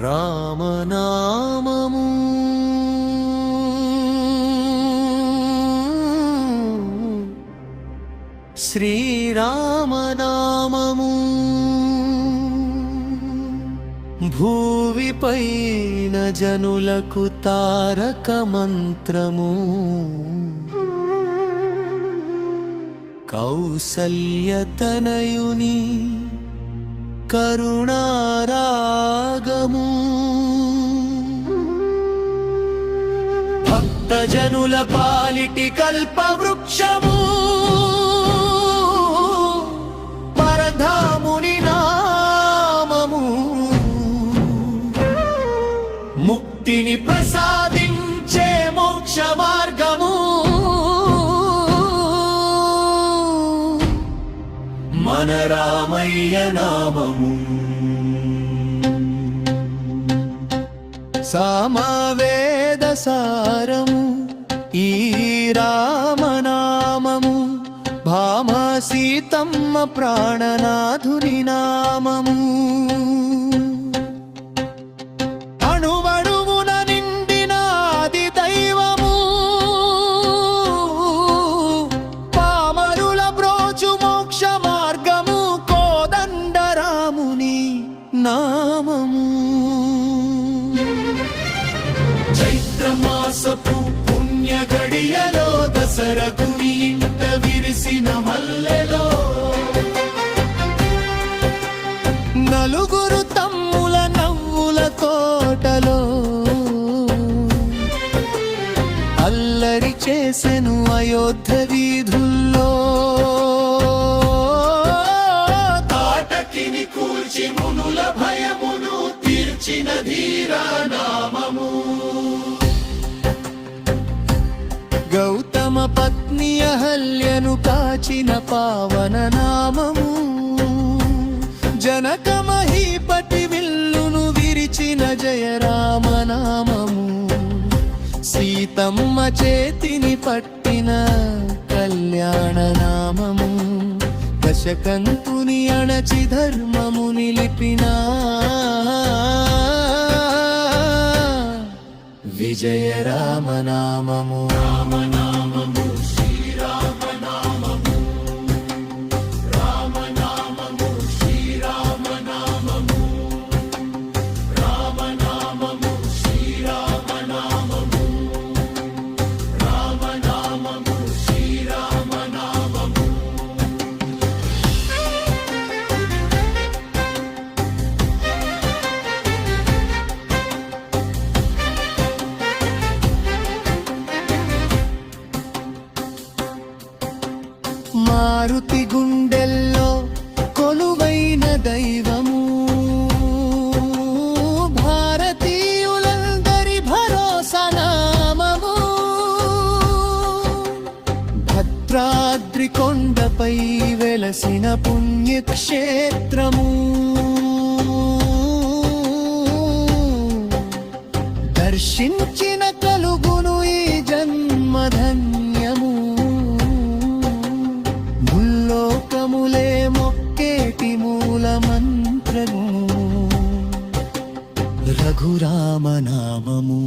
రామనామము శ్రీరామనామము భూవిపైన జనులకు తారక మంత్రము కౌసల్యతనయుని కరుణారాగము భక్తజనుల పాలిటి కల్పవృక్షము పరధాముని నామము ముక్తిని ప్రసాదించే మోక్ష మార్గము మన రామయ్య నామము సామవేద సారము ఈ రామనామము భామ సీతమ్మ ప్రాణనాథుని నామము అణువణువున నిండిన ఆది దైవము పామరుల బ్రోచు మోక్ష మార్గము కోదండరాముని నామము చైత్రమాసపు పుణ్య గడియలో దసరగుని ఇంట విరిసిన మల్లెలో నలుగురు తమ్ముల నవ్వుల కోటలో అల్లరి చేసెను అయోధ్య వీధుల్లో తాటకిని కూల్చి మునుల భయమును తీర్చిన ధీరా నామము గౌతమ పత్ని అహల్యను కాచిన పావన నామము జనక మహీపతి విల్లును విరిచిన జయరామ నామము సీతమ్మ చేతిని పట్టిన కళ్యాణ నామము దశకంతుని అణచి ధర్మము నిలిపిన విజయ రామనామము రామనామము శ్రీరామనామము రామనామము శ్రీరామనామము రామనామము శ్రీరామనామము రామనామము శ్రీరామనామము మారుతి గుండెల్లో కొలువైన దైవము భారతీయులందరి భరోసా నామము భద్రాద్రి కొండపై వెలసిన పుణ్యక్షేత్రము దర్శించిన కలుగును ఈ జన్మధన్యము ముల్లోకములే మొక్కేటి మూల మంత్రము రఘురామనామము